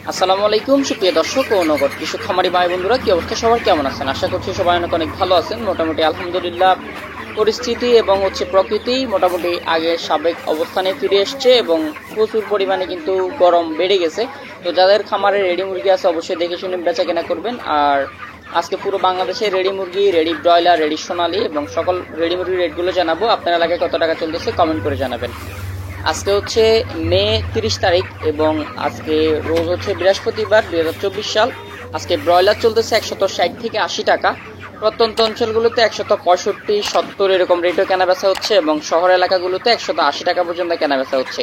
আসসালামু আলাইকুম সুপ্রিয় দর্শক ও নগর কৃষক খামারি ভাই বন্ধুরা, কি অবস্থা সবার, কেমন আছেন? আশা করছি সবাই অনেক ভালো আছেন। মোটামুটি আলহামদুলিল্লাহ পরিস্থিতি এবং প্রকৃতি মোটামুটি আগের সাবেক অবস্থানে ফিরে এসছে এবং প্রচুর পরিমাণে কিন্তু গরম বেড়ে গেছে। তো যাদের খামারে রেডি মুরগি আছে অবশ্যই দেখে শুনে বেচা কেনা করবেন। আর আজকে পুরো বাংলাদেশে রেডি মুরগি, রেডি ব্রয়লার, রেডি সোনালি এবং সকল রেডি মুরগির রেটগুলো জানাবো। আপনার এলাকায় কত টাকা চলতেছে কমেন্ট করে জানাবেন। আজকে হচ্ছে মে 30 তারিখ এবং আজকে রোজ হচ্ছে বৃহস্পতিবার 2024 সাল। আজকে ব্রয়লার চলতেছে 160 থেকে 80 টাকা। প্রত্যন্ত অঞ্চলগুলোতে 165, 70 এরকম রেটও কেনা বেচা হচ্ছে এবং শহর এলাকাগুলোতে 180 টাকা পর্যন্ত কেনা বেচা হচ্ছে।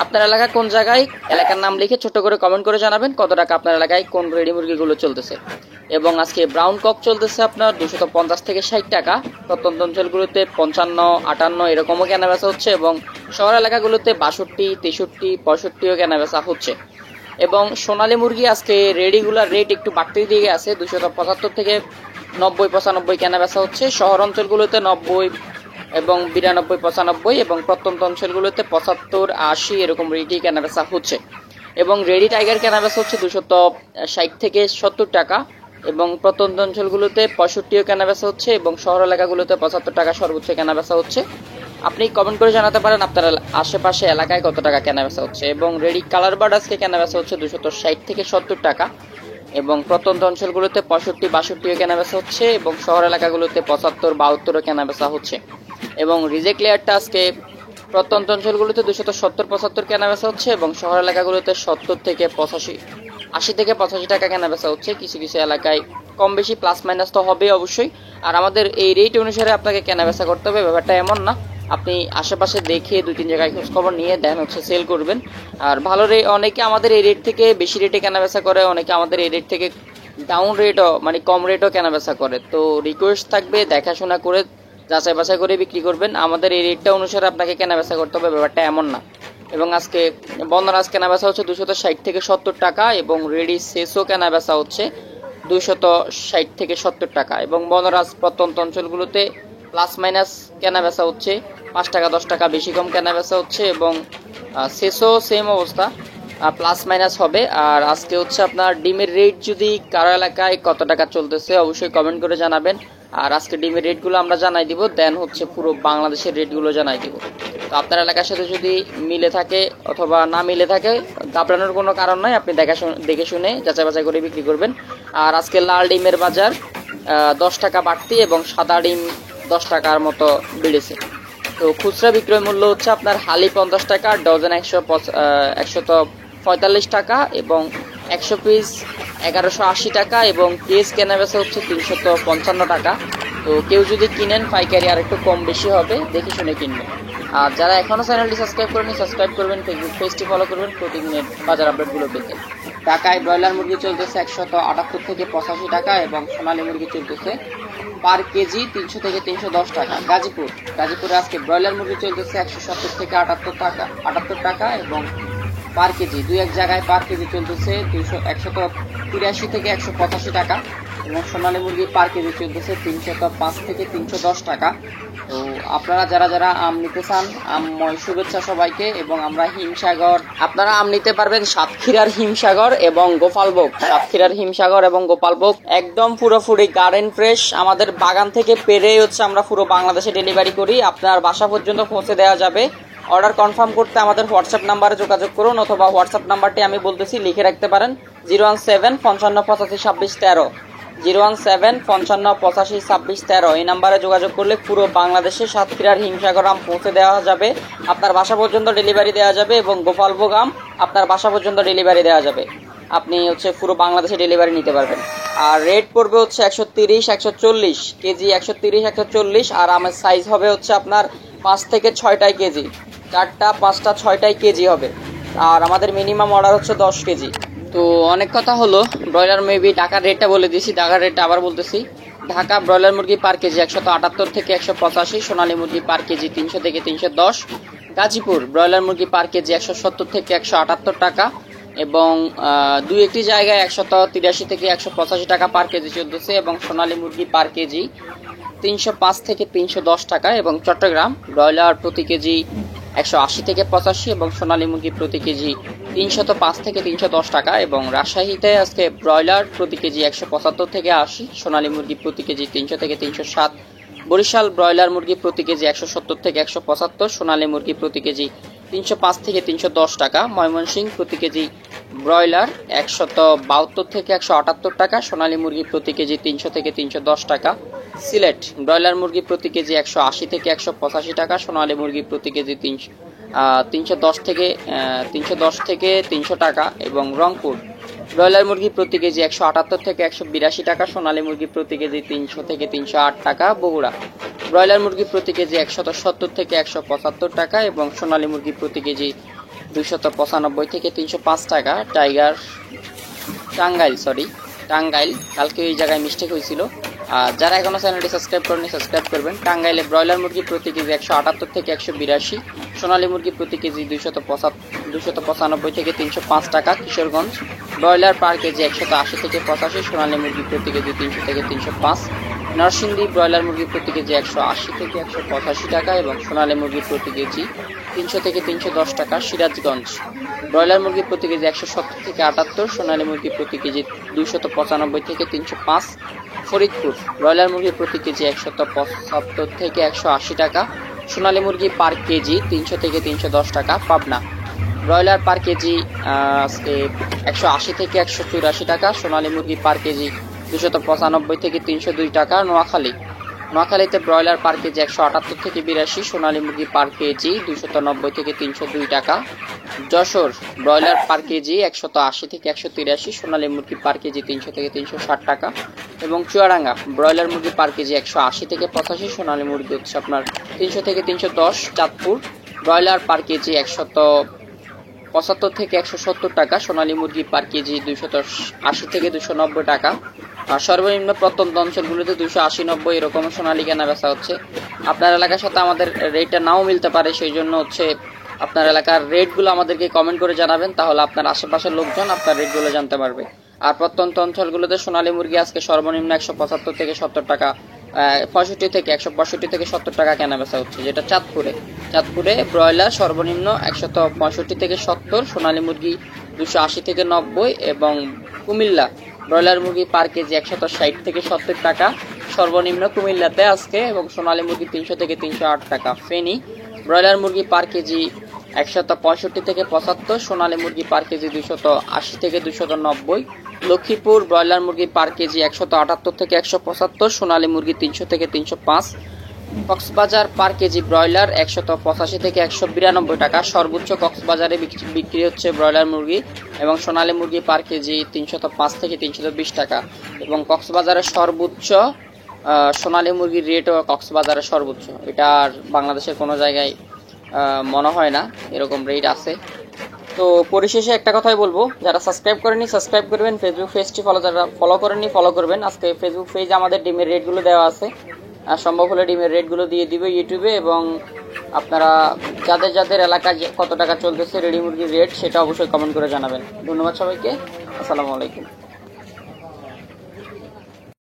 আপনার এলাকা কোন জায়গায়, এলাকার নাম লিখে ছোট করে কমেন্ট করে জানাবেন কত টাকা আপনার এলাকায় কোন রেডি মুরগিগুলো চলতেছে। এবং আজকে ব্রাউন কক চলতেছে আপনার 250 থেকে 60 টাকা। প্রত্যন্ত অঞ্চলগুলোতে 55, 58 এরকমও কেনা বেচা হচ্ছে এবং শহর এলাকাগুলোতে 62, 63, 65ও কেনা বেচা হচ্ছে। এবং সোনালী মুরগি আজকে রেডিগুলার রেট একটু বাড়তে দিয়ে আছে, 275 থেকে 90, 95 কেনা বেচা হচ্ছে। শহর অঞ্চলগুলোতে 90 এবং 92, 95 এবং প্রত্যন্ত অঞ্চলগুলোতে 75, 80 এরকম রেটই কেনা বেচা হচ্ছে। এবং রেডি টাইগার কেনা বেচা হচ্ছে 260 থেকে 70 টাকা এবং প্রত্যন্ত অঞ্চলগুলোতে 65ও কেনা বেচা হচ্ছে এবং শহর এলাকাগুলোতে 75 টাকা সর্বোচ্চ কেনা বেচা হচ্ছে। আপনি কমেন্ট করে জানাতে পারেন আপনার আশেপাশে এলাকায় কত টাকা কেনা বেচা হচ্ছে। এবং রেডি কালার বার্ড আজকে কেনা বেচা হচ্ছে 260 থেকে 70 টাকা এবং প্রত্যন্ত অঞ্চলগুলোতে 65, 62ও কেনা বেচা হচ্ছে এবং শহর এলাকাগুলোতে 75, 72ও কেনা বেচা হচ্ছে। এবং রিজেক্ট লেয়ারটা আজকে প্রত্যন্ত অঞ্চলগুলোতে 270, 75 কেনা বেচা হচ্ছে এবং শহর এলাকাগুলোতে 70 থেকে 85, 80 থেকে 85 টাকা কেনা বেচা হচ্ছে। কিছু কিছু এলাকায় কম বেশি প্লাস মাইনাস তো হবে অবশ্যই। আর আমাদের এই রেট অনুসারে আপনাকে কেনা বেচা করতে হবে, ব্যাপারটা এমন না আপনি আশেপাশে দেখে 2-3 জায়গায় খোঁজ খবর নিয়ে দেন হচ্ছে সেল করবেন। আর ভালো অনেকে আমাদের এই রেট থেকে বেশি রেটে কেনা বেচা করে, অনেকে আমাদের এই রেট থেকে ডাউন রেটও মানে কম রেটও কেনা বেচা করে। তো রিকোয়েস্ট থাকবে দেখাশোনা করে যাচাই বাছাই করে বিক্রি করবেন। আমাদের এই রেটটা অনুসারে আপনাকে কেনা বেচা করতে হবে, ব্যাপারটা এমন না। এবং আজকে বনরাজ কেনা বেচা হচ্ছে 260 থেকে 70 টাকা এবং রেডি সেসও কেনা বেচা হচ্ছে 260 থেকে 70 টাকা এবং বনরাজ প্রত্যন্ত অঞ্চলগুলোতে প্লাস মাইনাস কেনা বেচা হচ্ছে 5 টাকা 10 টাকা বেশি কম কেনা বেচা হচ্ছে এবং সেসও সেম অবস্থা প্লাস মাইনাস হবে। আর আজকে হচ্ছে আপনার ডিমের রেট যদি কারো এলাকায় কত টাকা চলতেছে অবশ্যই কমেন্ট করে জানাবেন। আর আজকে ডিমের রেটগুলো আমরা জানাই দিব, দেন হচ্ছে পুরো বাংলাদেশের রেটগুলো জানাই দিব। তো আপনার এলাকার সাথে যদি মিলে থাকে অথবা না মিলে থাকে ঘাবড়ানোর কোনো কারণ নয়, আপনি দেখে শুনে যাচাই বাছাই করে বিক্রি করবেন। আর আজকে লাল ডিমের বাজার 10 টাকা বাড়তি এবং সাদা ডিম 10 টাকার মতো বেড়েছে। তো খুচরা বিক্রয় মূল্য হচ্ছে আপনার হালি 50 টাকা, ডজন 145 টাকা এবং 100 পিস 1180 টাকা এবং কেস কেনা বেচা হচ্ছে 355 টাকা। তো কেউ যদি কিনেন পাইকারি আর একটু কম বেশি হবে, দেখে শুনে কিনবেন। আর যারা এখনও চ্যানেলটি সাবস্ক্রাইব করেনি সাবস্ক্রাইব করবেন, ফেসবুক পেজটি ফলো করবেন প্রতিদিনের বাজার আপডেটগুলো পেতে। ঢাকায় ব্রয়লার মুরগি চলতেছে 178 থেকে 85 টাকা এবং সোনালী মুরগি চলতেছে পার কেজি 300 থেকে 310 টাকা। গাজীপুরে আজকে ব্রয়লার মুরগি চলতেছে 170 থেকে 78 টাকা এবং পার কেজি 2-1 জায়গায় পার কেজি চলতেছে 183 থেকে 185 টাকা এবং সোনালী মুরগি পার কেজি চলতেছে 305 থেকে 310 টাকা। তো আপনারা যারা আম নিতে চান আমময় শুভেচ্ছা সবাইকে। এবং আমরা হিমসাগর, আপনারা আম নিতে পারবেন সাতক্ষীরার হিমসাগর এবং গোপালভোগ। সাতক্ষীরার হিমসাগর এবং গোপালভোগ একদম পুরোপুরি গার্ডেন ফ্রেশ, আমাদের বাগান থেকে পেরে হচ্ছে আমরা পুরো বাংলাদেশে ডেলিভারি করি, আপনার বাসা পর্যন্ত পৌঁছে দেওয়া যাবে। অর্ডার কনফার্ম করতে আমাদের হোয়াটসঅ্যাপ নাম্বারে যোগাযোগ করুন অথবা হোয়াটসঅ্যাপ নাম্বারটি আমি বলতেছি লিখে রাখতে পারেন 017 55 85 26 13, 017 55 85 26 13। এই নাম্বারে যোগাযোগ করলে পুরো বাংলাদেশে সাতক্ষীরার হিমসাগর আম পৌঁছে দেওয়া যাবে, আপনার বাসা পর্যন্ত ডেলিভারি দেওয়া যাবে এবং গোপালভোগ আম আপনার বাসা পর্যন্ত ডেলিভারি দেওয়া যাবে, আপনি হচ্ছে পুরো বাংলাদেশে ডেলিভারি নিতে পারবেন। আর রেট পড়বে হচ্ছে 130, 140 কেজি, 130, 140। আর আমের সাইজ হবে হচ্ছে আপনার 5 থেকে 6টাই কেজি, 4টা 5টা 6টাই কেজি হবে। আর আমাদের মিনিমাম অর্ডার হচ্ছে 10 কেজি। তো অনেক কথা হলো, ব্রয়লার মেবি ঢাকার রেটটা বলে দিয়েছি, ঢাকার রেটটা আবার বলতেছি। ঢাকা ব্রয়লার মুরগি পার কেজি 178 থেকে 185, সোনালী মুরগি পার কেজি 300 থেকে 310। গাজীপুর ব্রয়লার মুরগি পার কেজি 170 থেকে 178 টাকা এবং 2-1টি জায়গায় 183 থেকে 185 টাকা পার কেজি চলতেছে এবং সোনালী মুরগি পার কেজি 305 থেকে 310 টাকা এবং চট্টগ্রাম ব্রয়লার প্রতি কেজি 180 থেকে 85 এবং সোনালী মুরগি প্রতি কেজি 305 থেকে 310 টাকা। এবং রাজশাহীতে আজকে ব্রয়লার প্রতি কেজি 175 থেকে 80, সোনালী মুরগি প্রতি কেজি 300 থেকে 307, বরিশাল ব্রয়লার মুরগি প্রতি কেজি 170 থেকে 175, সোনালী মুরগি প্রতি কেজি 305 থেকে 310 টাকা। ময়মনসিংহ প্রতি কেজি ব্রয়লার 172 থেকে 178 টাকা, সোনালী মুরগি প্রতি কেজি 300 থেকে 310 টাকা। সিলেট ব্রয়লার মুরগি প্রতি কেজি 180 থেকে 185 টাকা, সোনালী মুরগি প্রতি কেজি 310 থেকে 300 টাকা। এবং রংপুর ব্রয়লার মুরগি প্রতি কেজি 178 থেকে 182 টাকা, সোনালী মুরগি প্রতি কেজি 300 থেকে 308 টাকা। বগুড়া ব্রয়লার মুরগি প্রতি কেজি 170 থেকে 175 টাকা এবং সোনালী মুরগি প্রতি কেজি 295 থেকে 305 টাকা। টাঙ্গাইল, কালকে এই জায়গায় মিস্টেক হয়েছিল, যারা এখনো চ্যানেলটি সাবস্ক্রাইব করেনি সাবস্ক্রাইব করবেন। টাঙ্গাইলে ব্রয়লার মুরগি প্রতি কেজি 178 থেকে 182, সোনালী মুরগি প্রতি কেজি 295 থেকে 305 টাকা। কিশোরগঞ্জ ব্রয়লার পার কেজি 180 থেকে 85, সোনালী মুরগি প্রতি কেজি 300 থেকে 305। নরসিংদী ব্রয়লার মুরগি প্রতি কেজি 180 থেকে 185 টাকা এবং সোনালী মুরগি প্রতি কেজি 300 থেকে 310 টাকা। সিরাজগঞ্জ ব্রয়লার মুরগি প্রতি কেজি 170 থেকে 78, সোনালী মুরগি প্রতি কেজি 295 থেকে 305। ফরিদপুর ব্রয়লার মুরগি প্রতি কেজি 175 থেকে 180 টাকা, সোনালী মুরগি পার কেজি 300 থেকে 310 টাকা। পাবনা ব্রয়লার পার কেজি 180 থেকে 184 টাকা, সোনালী মুরগি পার কেজি 295 থেকে 302 টাকা। নোয়াখালীতে ব্রয়লার পার কেজি 178 থেকে 82, সোনালী মুরগি পার কেজি 290 থেকে 302 টাকা। যশোর ব্রয়লার পার কেজি 180 থেকে 183, সোনালী মুরগি পার কেজি 300 থেকে 360 টাকা। এবং চুয়াডাঙ্গা ব্রয়লার মুরগি পার কেজি 180 থেকে 85, সোনালী মুরগি হচ্ছে আপনার 300 থেকে 310। চাঁদপুর ব্রয়লার পার কেজি 175 থেকে 170 টাকা, সোনালী মুরগি পার কেজি 280 থেকে 290 টাকা। আর সর্বনিম্ন প্রত্যন্ত অঞ্চলগুলোতে 280-90 এরকম সোনালী কেনা বেচা হচ্ছে। আপনার এলাকার সাথে আমাদের রেটটা নাও মিলতে পারে, সেই জন্য হচ্ছে আপনার এলাকার রেটগুলো আমাদেরকে কমেন্ট করে জানাবেন, তাহলে আপনার আশেপাশের লোকজন আপনার রেটগুলো জানতে পারবে। আর প্রত্যন্ত অঞ্চলগুলোতে সোনালী মুরগি আজকে সর্বনিম্ন 175 থেকে 70 টাকা, 65 থেকে 165 থেকে 70 টাকা কেনা বেচা হচ্ছে, যেটা চাঁদপুরে ব্রয়লার সর্বনিম্ন 165 থেকে 70, সোনালী মুরগি 280 থেকে 90 এবং কুমিল্লা ব্রয়লার মুরগি পার কেজি 160 থেকে 70 টাকা সর্বনিম্ন কুমিল্লাতে আজকে, এবং সোনালী মুরগি 300 থেকে 308 টাকা। ফেনী ব্রয়লার মুরগি পার কেজি 165 থেকে 75, সোনালী মুরগি পার কেজি 280 থেকে 290। লক্ষ্মীপুর ব্রয়লার মুরগি পার কেজি 178 থেকে 175, সোনালী মুরগি 300 থেকে 305। কক্সবাজার পার কেজি ব্রয়লার 185 থেকে 192 টাকা, সর্বোচ্চ কক্সবাজারে বিক্রি হচ্ছে ব্রয়লার মুরগি, এবং সোনালী মুরগি পার কেজি 305 থেকে 320 টাকা। এবং কক্সবাজারের সর্বোচ্চ সোনালী মুরগির রেটও কক্সবাজারের সর্বোচ্চ, এটা আর বাংলাদেশের কোনো জায়গায় মনে হয় না এরকম রেট আছে। তো পরিশেষে একটা কথাই বলবো, যারা সাবস্ক্রাইব করেনি সাবস্ক্রাইব করবেন, ফেসবুক পেজটি যারা ফলো করেননি ফলো করবেন। আজকে ফেসবুক পেজে আমাদের ডিমের রেটগুলো দেওয়া আছে, আর সম্ভব হলে ডিমের রেটগুলো দিয়ে দিবে ইউটিউবে, এবং আপনারা যাদের এলাকায় কত টাকা চলতেছে রেডি মুরগির রেট সেটা অবশ্যই কমেন্ট করে জানাবেন। ধন্যবাদ সবাইকে, আসসালামু আলাইকুম।